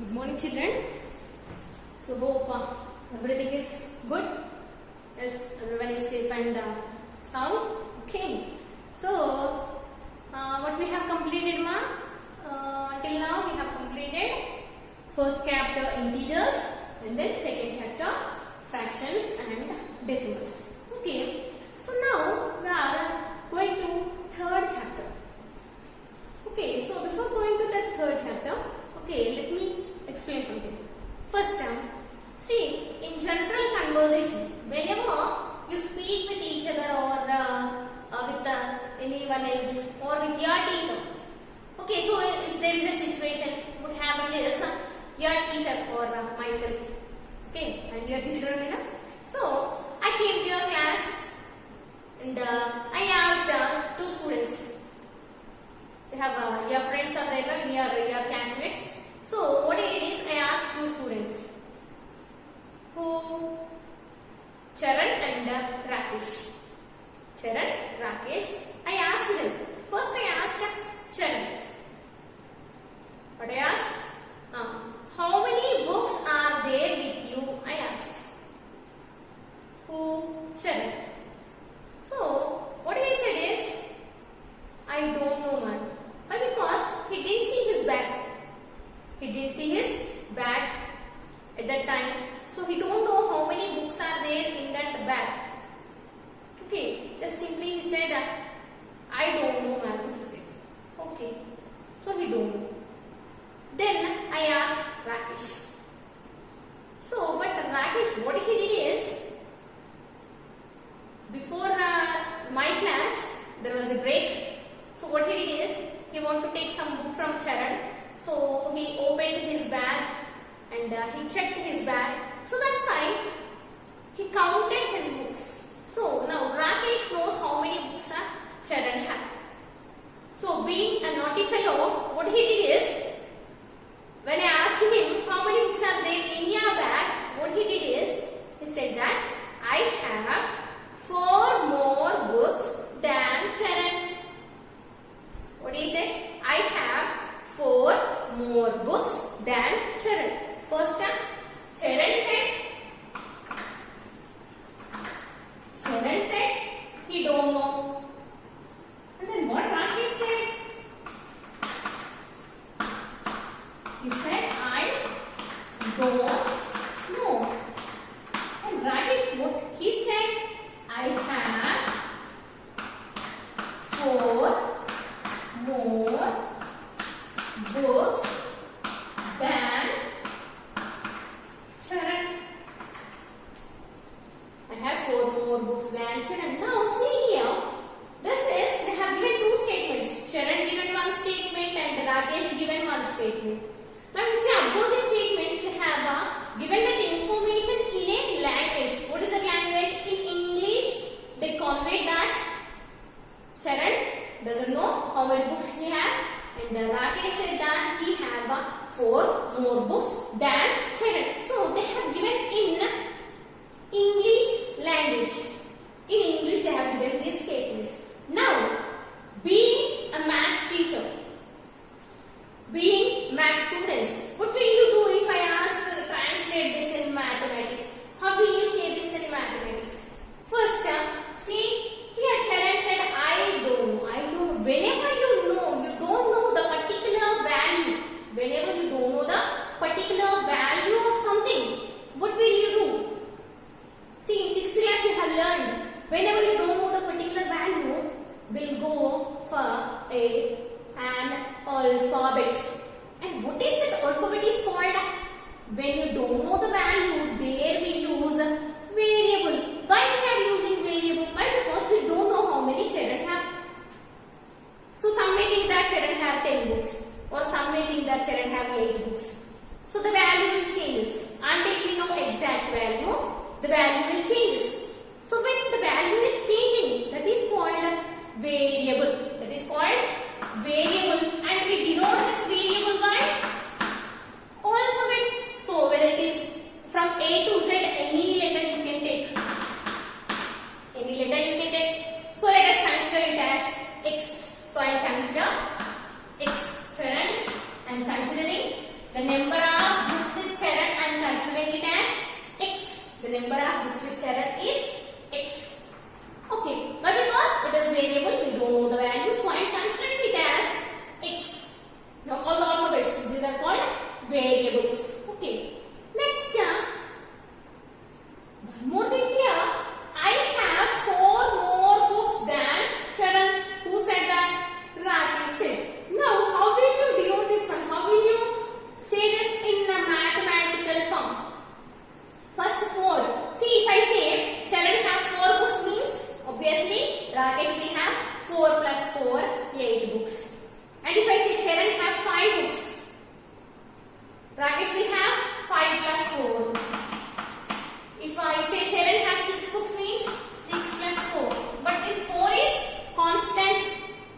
Good morning, children. So hope everything is good. Yes, everyone is safe and sound. Okay. So what we have completed, ma? Till now we have completed first chapter integers and then second chapter fractions and decimals. Okay. So now we are going to third chapter. Okay. So before going to the third chapter, okay, let me explain something. First time, see, in general conversation, whenever you speak with each other or with anyone else or with your teacher, okay, so if there is a situation, what happened is your teacher or myself, okay, and your teacher, you know. So I came to your class and I asked two students. You have your friends are there, no? your classmates. So what I did is I asked two students, who Charan and Rakesh. Charan, Rakesh. I asked them. First I asked Charan. What I asked? How many books are there with you? I asked. Who? Charan. So what he said is, I don't know, man. Why? Because he didn't see his bag. He didn't see his bag at that time. So he don't know how many books are there in that bag. Okay, just simply he said, I don't know, madam. He said, okay. So he don't know. Then I asked Rakesh. So, but Rakesh, what he did is, before my class, there was a break. So what he did is, he wanted to take some book from Charan. So he opened his bag and he checked his bag. So that's why he counted his books. So now Rakesh knows how many books Charan had. So being a naughty fellow, what he did is, when I asked him how many books are there in your bag, what he did is, he said that I have 4 more books than Charan. What he said? I have 4 more books than Charan. First time, Charan said he don't know. And then what Rakesh said? He said I don't know. And Rakesh, what he said? I have 4 more books than Charan. I have 4 more books than Charan. Now see here, this is, they have given 2 statements. Charan given 1 statement and Rakesh given 1 statement. Now if you observe these statements, they have given that information in a language. What is the language? In English, they convey that Charan doesn't know how many books he has, and Rakesh said that he have 4 more books than Charan. So they have given in English language. In English they have given these statements. Now, being a maths teacher, being maths students, what will you do if I ask to translate this in mathematics? How will you say this in mathematics? First, see, here Charan said, I don't know. I don't know. Whenever you don't know the particular value. Whenever you don't know the particular value of something, what will you do? See, in 6th class we have learned, whenever you don't know the particular value, we'll go for an alphabet. And what is that alphabet is called? When you don't know the value, there we use variable. Why we are using variable? Why? Because we don't know how many children have. So some may think that children have 10 books, or some may think that children have 8 books. So the value will change. Until we know exact value, the value will change. So when the value is changing, that is called variable. That is called variable, and we denote this variable by alphabets. So whether it is from A to Z, any letter you can take. Any letter you can take. So let us consider it as X. So I consider X. Charan's, I am considering the number of have books with Charan is X. Okay, but because it is variable, we don't know the value, so I am considering it as X. Now all the alphabets, these are called variables. Okay, next one more thing here. I have 4 more books than Charan. Who said that? Rakesh said. Now how will you denote this one? How will you say this in a mathematical form? First 4. See, if I say Charan have 4 books means obviously Rakesh will have 4 plus 4, 8 books. And if I say Charan have 5 books, Rakesh will have 5 plus 4. If I say Charan have 6 books means 6 plus 4. But this 4 is constant.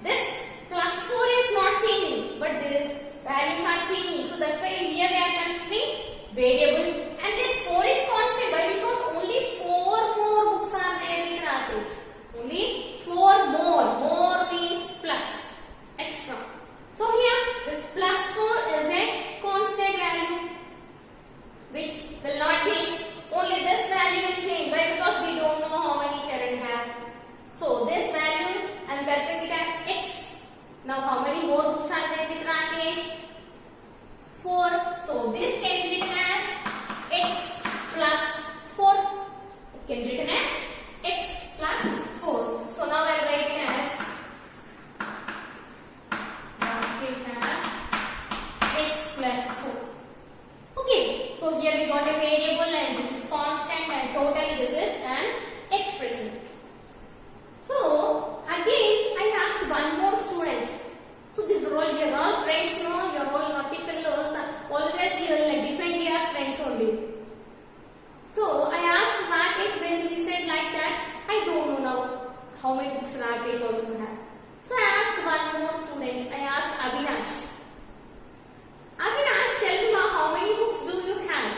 This plus 4 is not changing. But these values are changing. So that's why here they are considering variable. And this 4 is constant. Why? Because only 4 more books are there with Rakesh. Only 4 more. More means plus. Extra. So here this plus 4 is a constant value which will not change. Only this value will change. Why? Because we don't know how many Charan have. So this value I am considering it as X. Now how many more books are there with Rakesh? 4. So this can be written as X plus 4. It can be written as X plus 4. So now I will write it as Rakesh has X plus 4. Okay, so here we got a variable and this is constant and totally this is an expression. So again I asked one more student. So this role you're all friends, no? You're all naughty fellows. Always you will defend your friends only. So I asked Rakesh when he said like that. I don't know now how many books Rakesh also have. So I asked one more student. I asked Avinash. Avinash, tell me now how many books do you have?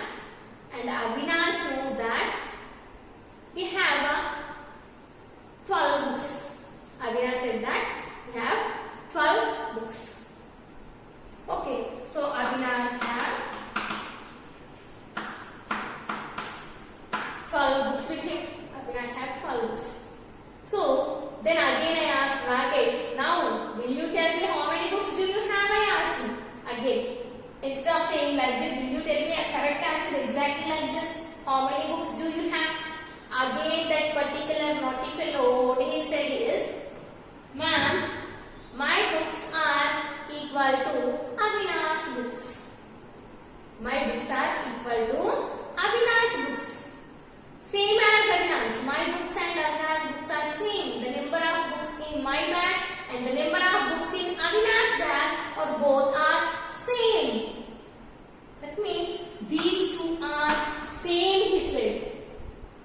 And Avinash knows that we have 12 books. Avinash said that we have 12 books. Okay, so Avinash have 12 books with him. Avinash have 12 books. So then again I asked Rakesh, now will you tell me how many books do you have? I asked him again. Instead of saying like this, will you tell me a correct answer exactly like this? How many books do you have? Again that particular naughty fellow, what he said is, ma'am, my books are equal to Avinash books. My books are equal to Avinash books. Same as Avinash. My books and Avinash books are same. The number of books in my bag and the number of books in Avinash bag or both are same. That means these two are same, he said.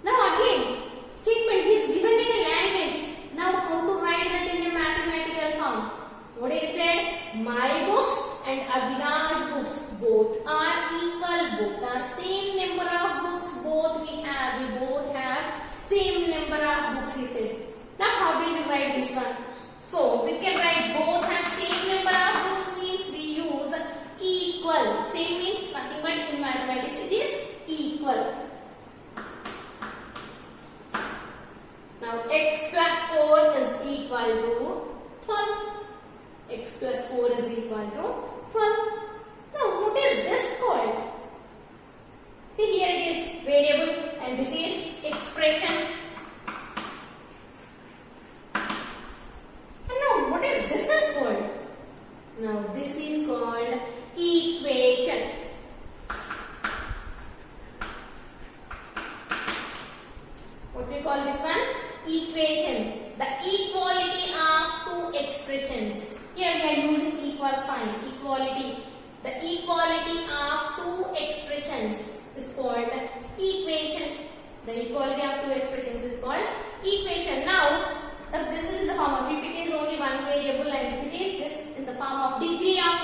Now again, statement he is given in a language. Now how to write that in a mathematical form? What he said? My books and Avinash books both are equal. Both are same number of books. Both we have. We both have same number of books, he said. Now how will you write this one? So we can write both have same number of books means we use equal. Same means nothing but in mathematics it is equal. Now x plus 4 is equal to 12. X plus 4 is equal to 12. Now what is this called? See here it is variable and this is expression. And now what is this is called? Now this is called equation. What we call this one? Equation. The equality of two expressions. Here we are using equal sign. Equality. The equality of two expressions is called equation. The equality of two expressions is called equation. Now, if this is in the form of, if it is only one variable and if it is this in the form of degree of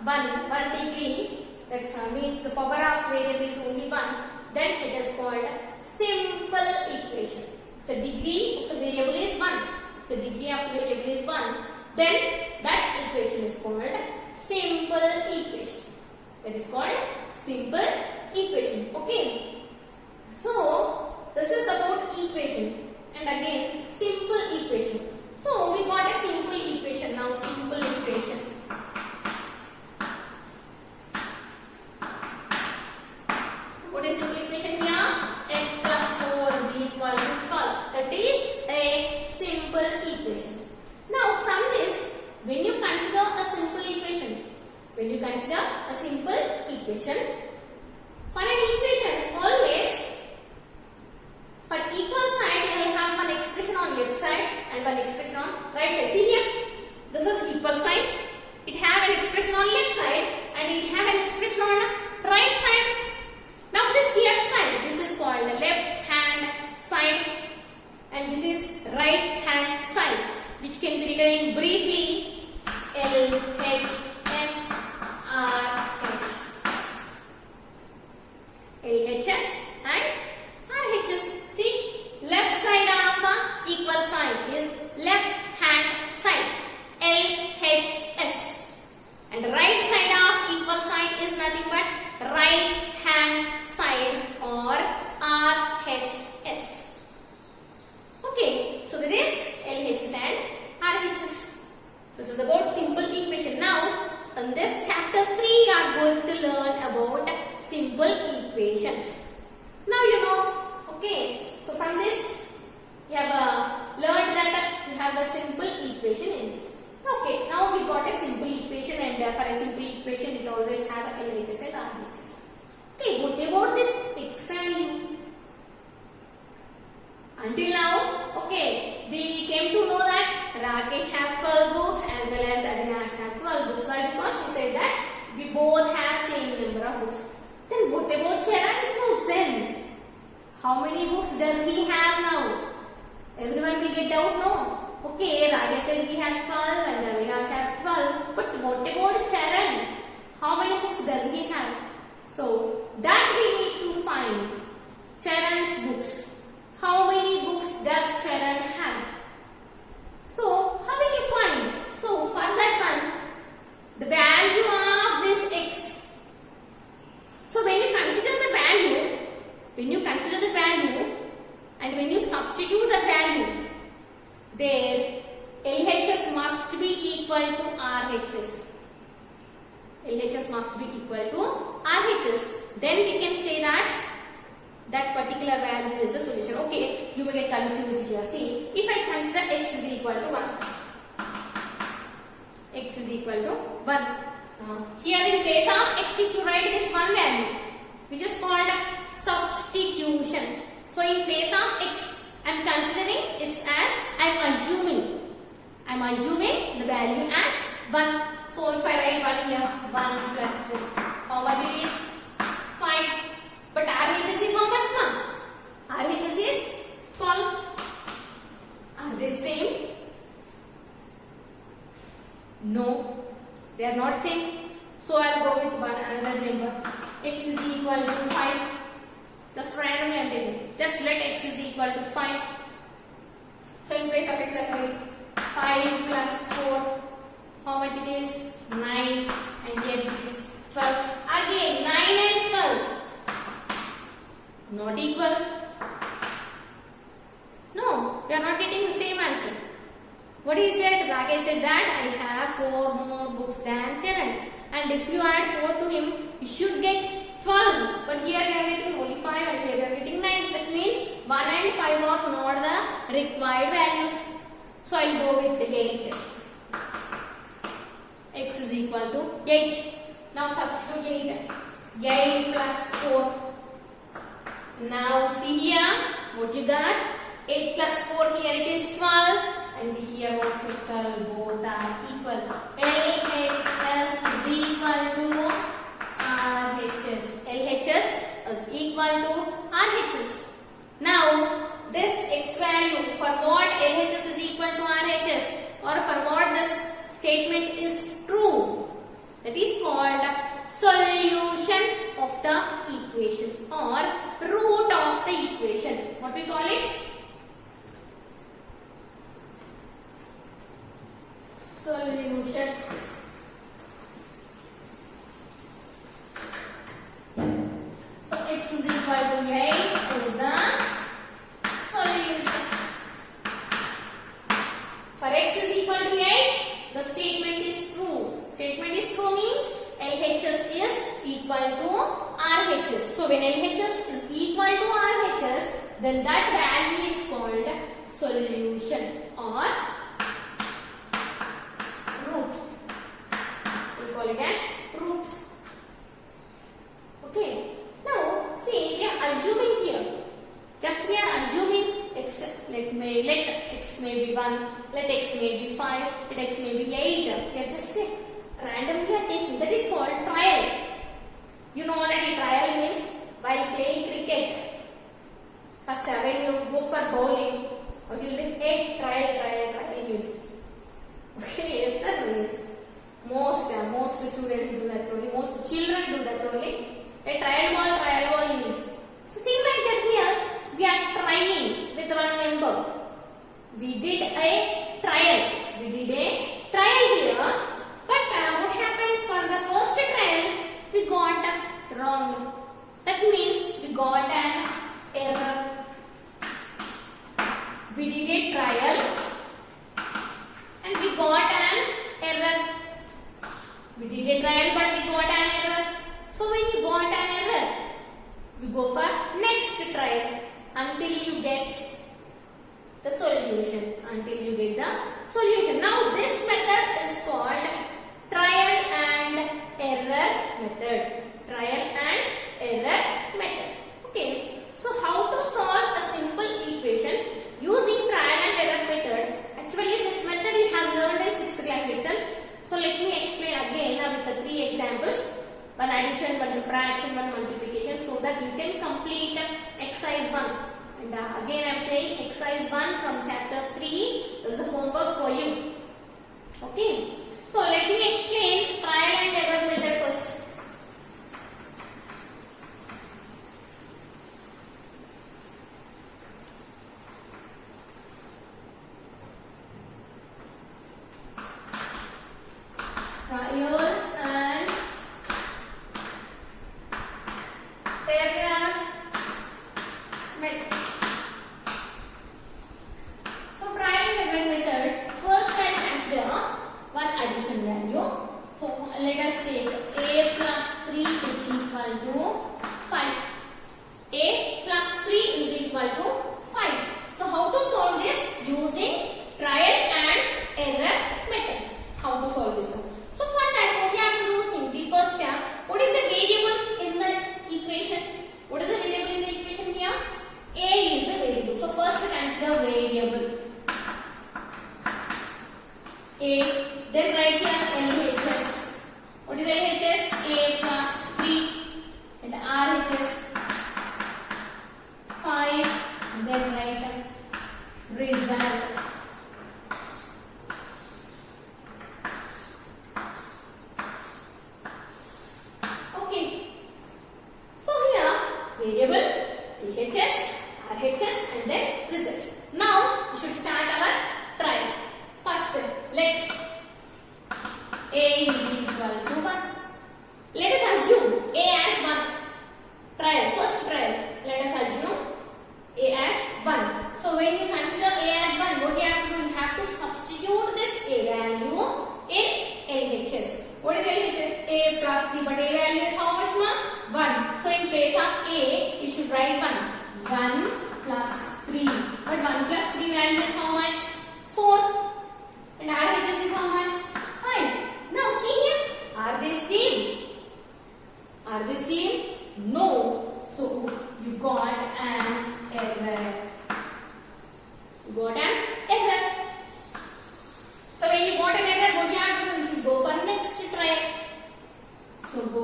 one degree, that means the power of variable is only 1, then it is called simple equation. If the degree of the variable is 1, if the degree of the variable is 1, then that equation is called simple equation. That is called simple equation. Okay. So and one expression on right side. See here, this is equal sign. It have an expression on left side and it have an expression on right side. Now this left side, this is called the left hand side and this is right hand side, which can be written in briefly LHS, RHS. LHS and RHS. See, left side of equal sign is left hand side, LHS, and right side of equal sign is nothing but right hand side or RHS. Okay, so that is LHS and RHS. This is about simple equation. Now, in this chapter 3, we are going to learn about simple equations. Now you know, okay, so from this, you have learned that you have a simple equation in this. Okay, now we got a simple equation and for a simple equation, it always have a LHS and RHS. Okay, what about this x value? Until now, okay, we came to know that Rakesh have 12 books as well as Avinash have 12 books. Why? Because we said that we both have same number of books. Then what about Charan's books then? How many books does he have now? Everyone will get doubt, no? Okay, Rakesh said he had 12 and Avinash have 12. But what about Charan? How many books does he have? So that we need to find Charan's books. How many books does Charan have? So how will you find? So for that one, the value of this x. So when you consider the value and when you substitute the value, there LHS must be equal to RHS. LHS must be equal to RHS. Then we can say that particular value is the solution. Okay, you may get confused here. See, if I consider x is equal to 1. X is equal to 1. Here in place of x, if you write this one value, which is called substitution. So in place of x, I am considering it as, I am assuming the value as 1. So if I write 1 here, 1 plus 4, how much it is? 5. But RHS is how much now? RHS is 12. Are they same? No, they are not same. So I will go with another number. X is equal to 5. Just randomly I am taking. Just let x is equal to 5. So in place of x I write 5 plus 4. How much it is? 9. And here it is 12. Again 9 and 12. Not equal. No, we are not getting the same answer. What he said? Rakesh said that I have 4 more books than Charan. And if you add 4 to him, you should get 12. But here we are getting only 5 and here we are getting 9. That means 1 and 5 are not the required values. So I will go with 8. X is equal to 8. Now substitute 8. 8 plus 4. Now see here what you got. 8 plus 4, here it is 12 and here also 12, both are equal. LHS is equal to RHS. LHS is equal to RHS. Now this x value, for what LHS is equal to RHS or for what this statement is true, that is called solution of the equation or root of the equation. What we call it? Solution. So x is equal to 8 is the solution. For x is equal to 8, the statement is true. Statement is true means LHS is equal to RHS. So when LHS is equal to RHS, then that value is called solution or root. We call it as root. Okay. Now see, we are assuming here. Just we are assuming x. Let x may be 1 1, let x may be 5, let x may be 8. We are just randomly are taking. That is called trial. You know already trial means while playing cricket. First when you go for bowling, what you will be? Hey, trial means. Okay, yes sir, yes. Most students do that only. Most children do that only. A trial ball use. So see like that here, we are trying with one member. We did a trial. Here. But what happened for the first trial? We got wrong. That means we got an error. We did a trial and we got an error. We did a trial but we got an error. So when you got an error, we go for next trial until you get the solution. Now this method is called trial and error method. Okay. So how to solve a simple equation using trial and error method? Actually this method you have learned in 6th class itself. So let me explain again with the 3 examples. One addition, one subtraction, one multiplication, so that you can complete exercise 1. And again I am saying exercise 1 from chapter 3 is the homework for you. Okay. So let me explain trial and error method first. Trial and error method. So trial and error method, first I consider one addition value. So let us take a plus 3 is equal to 5. A plus 3 is equal to 5. So how to solve this? Using trial and error method. How to solve this one? So for that what we have to do simply first what is the variable in the equation? What is the variable in the equation here? A is the variable. So first consider variable A. Then write here LHS. What is LHS? A plus 3 and RHS 5. Then write result. Okay. So here variable, LHS, RHS and then result. Now we should start our trial. First let A is equal to 1. Let us assume A as 1. Trial, first trial. Let us assume A as 1. So when you consider A as 1, what you have to do? You have to substitute this A value in LHS. What is LHS? A plus 3, but A value is how much more? 1. So in place of A, you should write 1. 1 plus 3. But 1 plus 3 value is how much? 4. And RHS is how much? 5. Now see here. Are they same? Are they same? No. So you got an error. You got an error. So when you got an error, what you have to do? You should go for next trial. So go.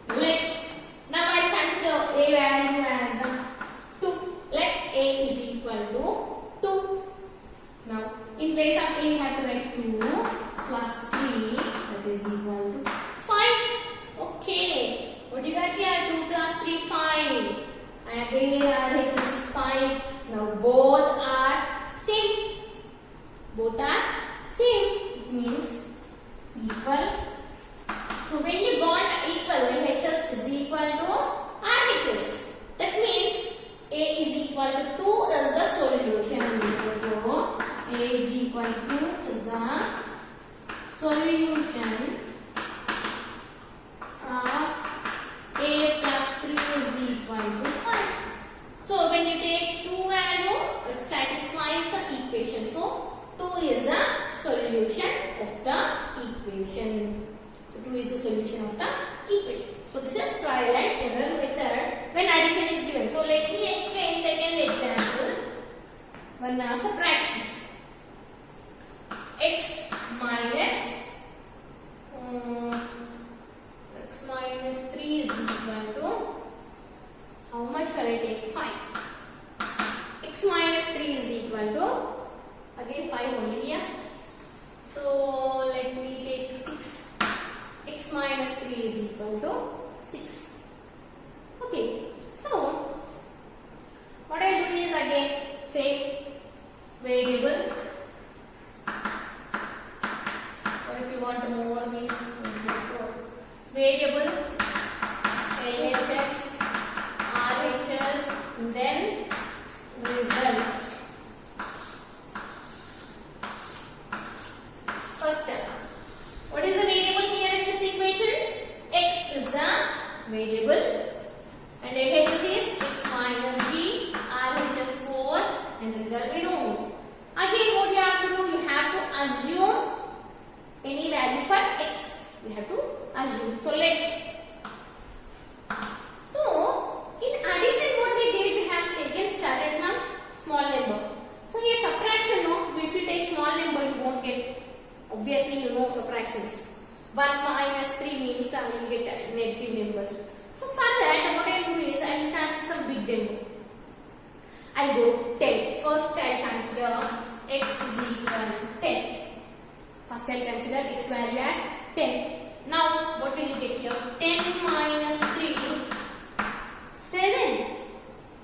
Let's. Now I consider A value as 2. Let A is equal to 2. Now in place of A, you have to write 2 plus 3, that is equal to 5. Okay. What do you got here? 2 plus 3, 5. And again RHS is 5. Now both are same. Both are same. It means equal. So when you got equal, when LHS is equal to RHS, that means A is equal to 2 is the solution. Therefore, A is equal to is the solution of A plus 3 is equal to 5. So when you take 2 value, it satisfies the equation. So 2 is the solution of the equation. So 2 is the solution of the equation. So this is trial and error method when addition is given. So let me explain second example. One subtraction. equal to, again 5 only here. So let me take 6. X minus 3 is equal to 6. Okay. So what I do is again say variable, or if you want more means variable LHS, RHS, then result. First step. What is the variable here in this equation? X is the variable and LHS is x minus g, RHS 4 and result we know. Again what you have to do, you have to assume any value for x. You have to assume. So in addition what we did, we have taken started from small number. So here subtraction, no, if you take small number you won't get, obviously you know subtractions. 1 minus 3 means you will get negative numbers. So for that what I will do is I will start with some big number. I will go 10. First I will consider x is equal to 10. First I will consider x value as 10. Now what will you get here? 10 minus 3, 7.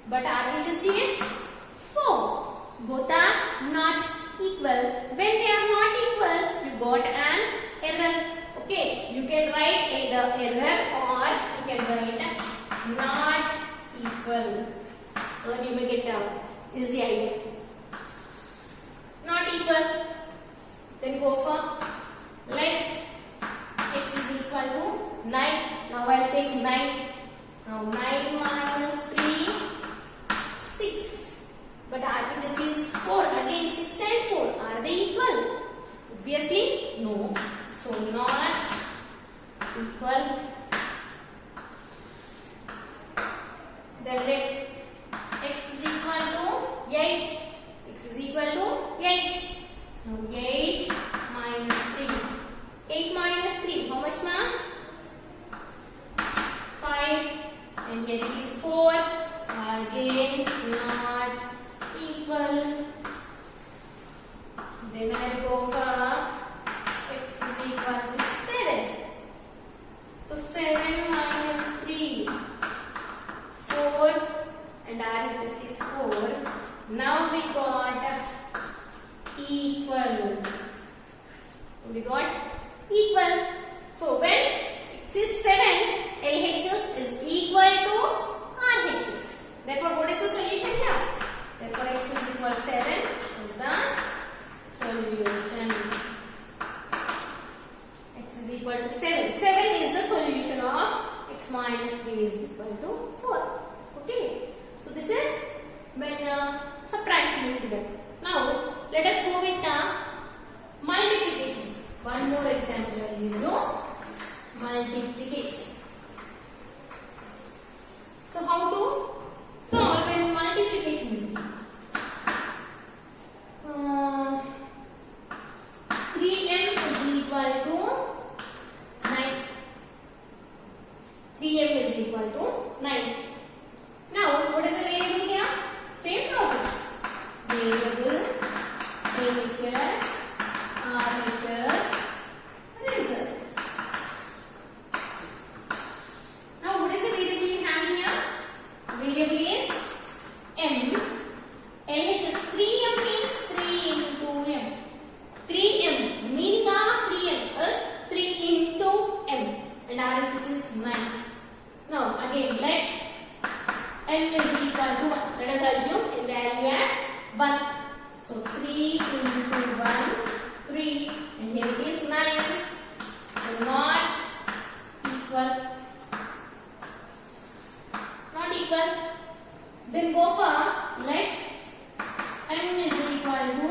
But RHS is 4. Both are not equal. When they are not equal, you got an error. Okay, you can write either error or you can write not equal. So you make it is the idea. Not equal. Then go for let x is equal to 9. Now I will take 9. Now 9 minus 3, 6. But RHS is 4. Again 6 and 4. Are they equal? Obviously no. So not equal. Then let x is equal to 8. X is equal to 8. Now 8 minus 3. 8 minus 3. How much now? 5. And here it is 4. Again not equal. Then I will go for x is equal to 7. So 7 minus 3, 4 and RHS is 4. Now we got equal. We got equal. So when x is 7, LHS is equal to RHS. Therefore what is the solution here? Therefore x is equal to 7 is the solution. X is equal to 7. 7 is the solution of x minus 3 is equal to 4. Okay. So this is when subtraction is given. Now let us go with the multiplication. One more example I will do. Multiplication. So how to solve when multiplication is given? 3m is equal to 9. 3m is equal to 9. Now what is the variable here? Same process. Variable, LHS, RHS, result. Now what is the variable you have here? Variable is m. LHS 3m means 3 into m. 3m, meaning of 3m is 3 into m and RHS is 9. Now again let m is equal to 1. Let us assume value as 1. So 3 into 1, 3 and here it is 9. So not equal. Not equal. Then go for let m is equal to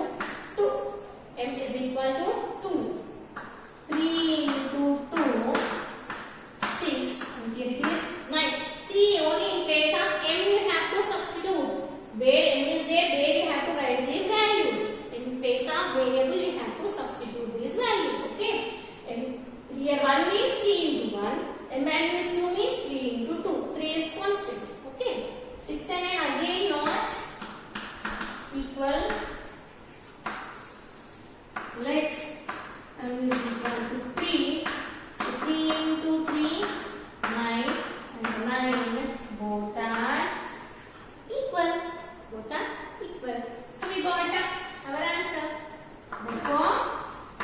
2. M is equal to 2. 3 into 2, 6 and here it is 9. See, only in case of m you have to substitute. Where m is there you have to write these values. In place of variable you have to substitute these values. Okay. And here 1 means 3 into 1 and value is 2 means 3 into 2. 3 is constant. Okay. 6 and 9 again not equal. equal, let m is equal to 3. So 3 into 3, 9, and 9 both are equal. Both are equal. So we got our answer. Therefore,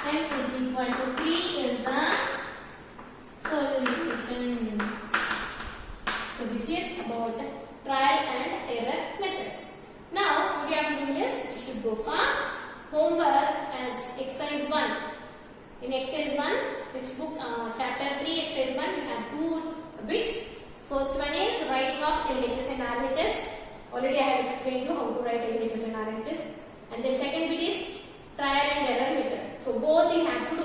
m is equal to 3 is the solution. So this is about trial and error method. Now what you have to do is you should go for homework as exercise 1. In exercise 1, textbook chapter 3 exercise 1, we have 2 bits. First one is writing of LHS and RHS. Already I have explained you how to write LHS and RHS. And then second bit is trial and error method. So both you have to